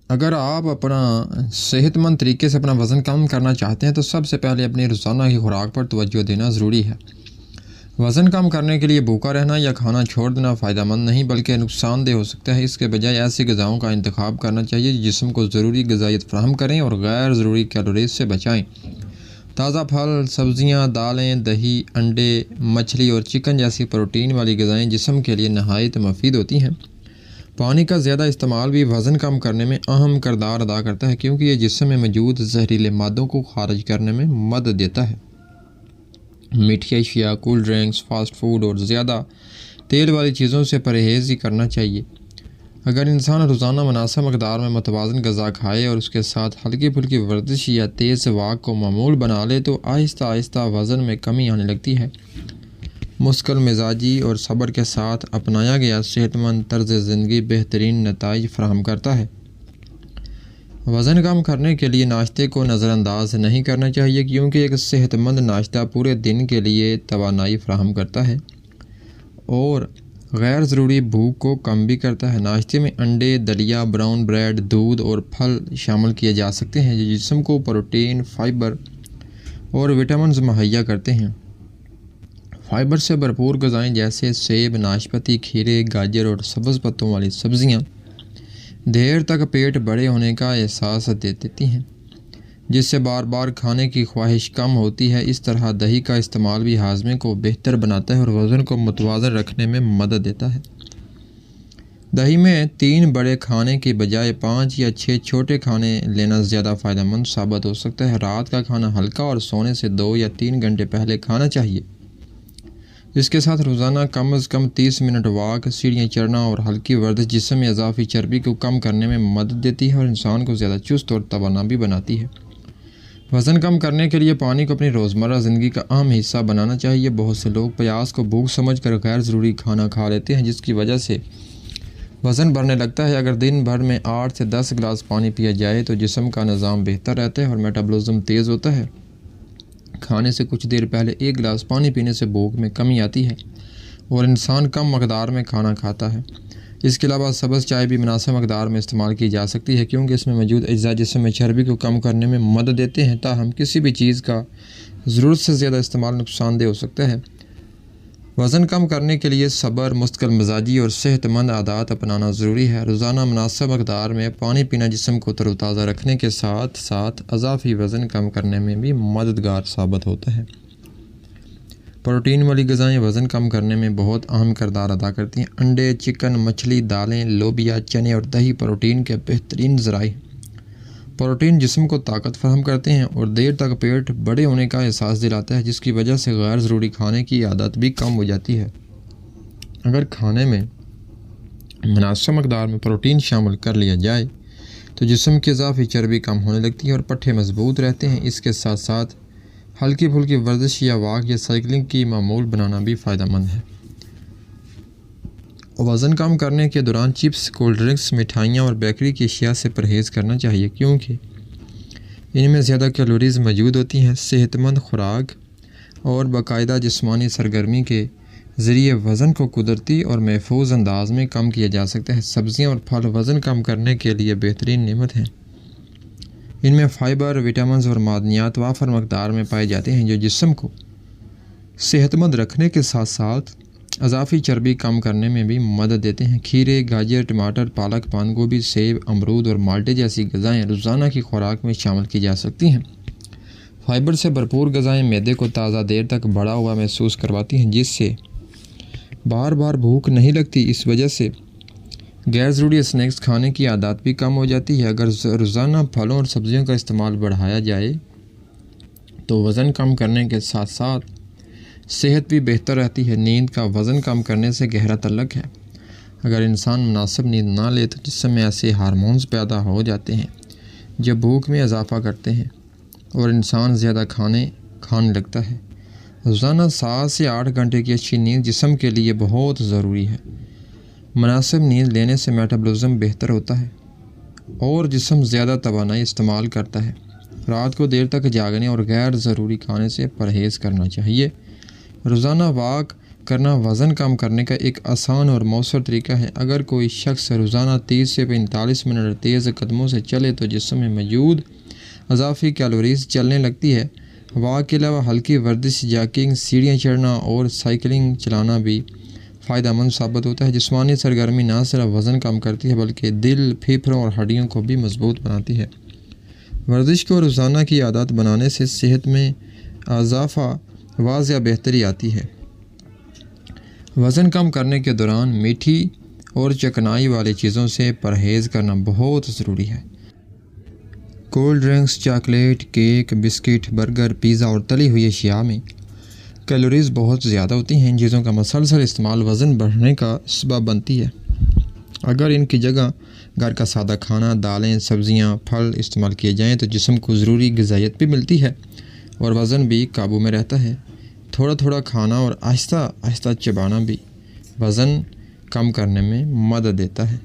اگر آپ اپنا صحت مند طریقے سے اپنا وزن کم کرنا چاہتے ہیں تو سب سے پہلے اپنی روزانہ کی خوراک پر توجہ دینا ضروری ہے۔ وزن کم کرنے کے لیے بھوکا رہنا یا کھانا چھوڑ دینا فائدہ مند نہیں بلکہ نقصان دہ ہو سکتا ہے۔ اس کے بجائے ایسی غذاؤں کا انتخاب کرنا چاہیے جو جسم کو ضروری غذائیت فراہم کریں اور غیر ضروری کیلوریز سے بچائیں۔ تازہ پھل، سبزیاں، دالیں، دہی، انڈے، مچھلی اور چکن جیسی پروٹین والی غذائیں جسم کے لیے نہایت مفید ہوتی ہیں۔ پانی کا زیادہ استعمال بھی وزن کم کرنے میں اہم کردار ادا کرتا ہے کیونکہ یہ جسم میں موجود زہریلے مادوں کو خارج کرنے میں مدد دیتا ہے۔ میٹھی اشیاء، کولڈ ڈرنکس، فاسٹ فوڈ اور زیادہ تیل والی چیزوں سے پرہیز ہی کرنا چاہیے۔ اگر انسان روزانہ مناسب مقدار میں متوازن غذا کھائے اور اس کے ساتھ ہلکی پھلکی ورزش یا تیز واک کو معمول بنا لے تو آہستہ آہستہ وزن میں کمی آنے لگتی ہے۔ مسکل مزاجی اور صبر کے ساتھ اپنایا گیا صحت مند طرز زندگی بہترین نتائج فراہم کرتا ہے۔ وزن کم کرنے کے لیے ناشتے کو نظر انداز نہیں کرنا چاہیے کیونکہ ایک صحت مند ناشتہ پورے دن کے لیے توانائی فراہم کرتا ہے اور غیر ضروری بھوک کو کم بھی کرتا ہے۔ ناشتے میں انڈے، دلیا، براؤن بریڈ، دودھ اور پھل شامل کیے جا سکتے ہیں جو جسم کو پروٹین، فائبر اور وٹامنز مہیا کرتے ہیں۔ فائبر سے بھرپور غذائیں جیسے سیب، ناشپاتی، کھیرے، گاجر اور سبز پتوں والی سبزیاں دیر تک پیٹ بڑے ہونے کا احساس دیتی ہیں جس سے بار بار کھانے کی خواہش کم ہوتی ہے۔ اس طرح دہی کا استعمال بھی ہاضمے کو بہتر بناتا ہے اور وزن کو متوازن رکھنے میں مدد دیتا ہے۔ دہی میں 3 بڑے کھانے کی بجائے 5 یا 6 چھوٹے کھانے لینا زیادہ فائدہ مند ثابت ہو سکتا ہے۔ رات کا کھانا ہلکا اور سونے سے 2 یا 3 گھنٹے پہلے کھانا چاہیے۔ اس کے ساتھ روزانہ کم از کم 30 منٹ واک، سیڑھیاں چڑھنا اور ہلکی ورزش جسم میں اضافی چربی کو کم کرنے میں مدد دیتی ہے اور انسان کو زیادہ چست اور توانا بھی بناتی ہے۔ وزن کم کرنے کے لیے پانی کو اپنی روزمرہ زندگی کا اہم حصہ بنانا چاہیے۔ بہت سے لوگ پیاس کو بھوک سمجھ کر غیر ضروری کھانا کھا لیتے ہیں جس کی وجہ سے وزن بڑھنے لگتا ہے۔ اگر دن بھر میں 8 سے 10 گلاس پانی پیا جائے تو جسم کا نظام بہتر رہتا ہے اور میٹابولزم تیز ہوتا ہے۔ کھانے سے کچھ دیر پہلے 1 گلاس پانی پینے سے بھوک میں کمی آتی ہے اور انسان کم مقدار میں کھانا کھاتا ہے۔ اس کے علاوہ سبز چائے بھی مناسب مقدار میں استعمال کی جا سکتی ہے کیونکہ اس میں موجود اجزاء جسم میں چربی کو کم کرنے میں مدد دیتے ہیں۔ تاہم کسی بھی چیز کا ضرورت سے زیادہ استعمال نقصان دہ ہو سکتا ہے۔ وزن کم کرنے کے لیے صبر، مستقل مزاجی اور صحت مند عادات اپنانا ضروری ہے۔ روزانہ مناسب مقدار میں پانی پینا جسم کو تر و تازہ رکھنے کے ساتھ ساتھ اضافی وزن کم کرنے میں بھی مددگار ثابت ہوتا ہے۔ پروٹین والی غذائیں وزن کم کرنے میں بہت اہم کردار ادا کرتی ہیں۔ انڈے، چکن، مچھلی، دالیں، لوبیا، چنے اور دہی پروٹین کے بہترین ذرائع ہیں۔ پروٹین جسم کو طاقت فراہم کرتے ہیں اور دیر تک پیٹ بڑے ہونے کا احساس دلاتا ہے جس کی وجہ سے غیر ضروری کھانے کی عادت بھی کم ہو جاتی ہے۔ اگر کھانے میں مناسب مقدار میں پروٹین شامل کر لیا جائے تو جسم کی اضافی چربی کم ہونے لگتی ہے اور پٹھے مضبوط رہتے ہیں۔ اس کے ساتھ ساتھ ہلکی پھلکی ورزش یا واک یا سائیکلنگ کی معمول بنانا بھی فائدہ مند ہے۔ وزن کم کرنے کے دوران چپس، کولڈ ڈرنکس، مٹھائیاں اور بیکری کی اشیاء سے پرہیز کرنا چاہیے کیونکہ ان میں زیادہ کیلوریز موجود ہوتی ہیں۔ صحت مند خوراک اور باقاعدہ جسمانی سرگرمی کے ذریعے وزن کو قدرتی اور محفوظ انداز میں کم کیا جا سکتا ہے۔ سبزیاں اور پھل وزن کم کرنے کے لیے بہترین نعمت ہیں۔ ان میں فائبر، وٹامنز اور معدنیات وافر مقدار میں پائے جاتے ہیں جو جسم کو صحت مند رکھنے کے ساتھ ساتھ اضافی چربی کم کرنے میں بھی مدد دیتے ہیں۔ کھیرے، گاجر، ٹماٹر، پالک، بند گوبھی، سیب، امرود اور مالٹے جیسی غذائیں روزانہ کی خوراک میں شامل کی جا سکتی ہیں۔ فائبر سے بھرپور غذائیں معدے کو تازہ دیر تک بڑھا ہوا محسوس کرواتی ہیں جس سے بار بار بھوک نہیں لگتی۔ اس وجہ سے غیر ضروری اسنیکس کھانے کی عادت بھی کم ہو جاتی ہے۔ اگر روزانہ پھلوں اور سبزیوں کا استعمال بڑھایا جائے تو وزن کم کرنے کے ساتھ ساتھ صحت بھی بہتر رہتی ہے۔ نیند کا وزن کم کرنے سے گہرا تعلق ہے۔ اگر انسان مناسب نیند نہ لے تو جسم میں ایسے ہارمونز پیدا ہو جاتے ہیں جو بھوک میں اضافہ کرتے ہیں اور انسان زیادہ کھانے لگتا ہے۔ روزانہ 7 سے 8 گھنٹے کی اچھی نیند جسم کے لیے بہت ضروری ہے۔ مناسب نیند لینے سے میٹابولزم بہتر ہوتا ہے اور جسم زیادہ توانائی استعمال کرتا ہے۔ رات کو دیر تک جاگنے اور غیر ضروری کھانے سے پرہیز کرنا چاہیے۔ روزانہ واک کرنا وزن کم کرنے کا ایک آسان اور مؤثر طریقہ ہے۔ اگر کوئی شخص روزانہ 30 سے 45 منٹ تیز قدموں سے چلے تو جسم میں موجود اضافی کیلوریز جلنے لگتی ہے۔ واک کے علاوہ ہلکی ورزش، جاگنگ، سیڑھیاں چڑھنا اور سائیکلنگ چلانا بھی فائدہ مند ثابت ہوتا ہے۔ جسمانی سرگرمی نہ صرف وزن کم کرتی ہے بلکہ دل، پھیپھڑوں اور ہڈیوں کو بھی مضبوط بناتی ہے۔ ورزش کو روزانہ کی عادت بنانے سے صحت میں اضافہ واضح بہتری آتی ہے۔ وزن کم کرنے کے دوران میٹھی اور چکنائی والی چیزوں سے پرہیز کرنا بہت ضروری ہے۔ Cold drinks, chocolate, cake, biscuit, burger, pizza اور تلی ہوئی اشیاء میں کیلوریز بہت زیادہ ہوتی ہیں۔ ان چیزوں کا مسلسل استعمال وزن بڑھنے کا سبب بنتی ہے۔ اگر ان کی جگہ گھر کا سادہ کھانا، دالیں، سبزیاں، پھل استعمال کیے جائیں تو جسم کو ضروری غذائیت بھی ملتی ہے اور وزن بھی قابو میں رہتا ہے۔ تھوڑا تھوڑا کھانا اور آہستہ آہستہ چبانا بھی وزن کم کرنے میں مدد دیتا ہے۔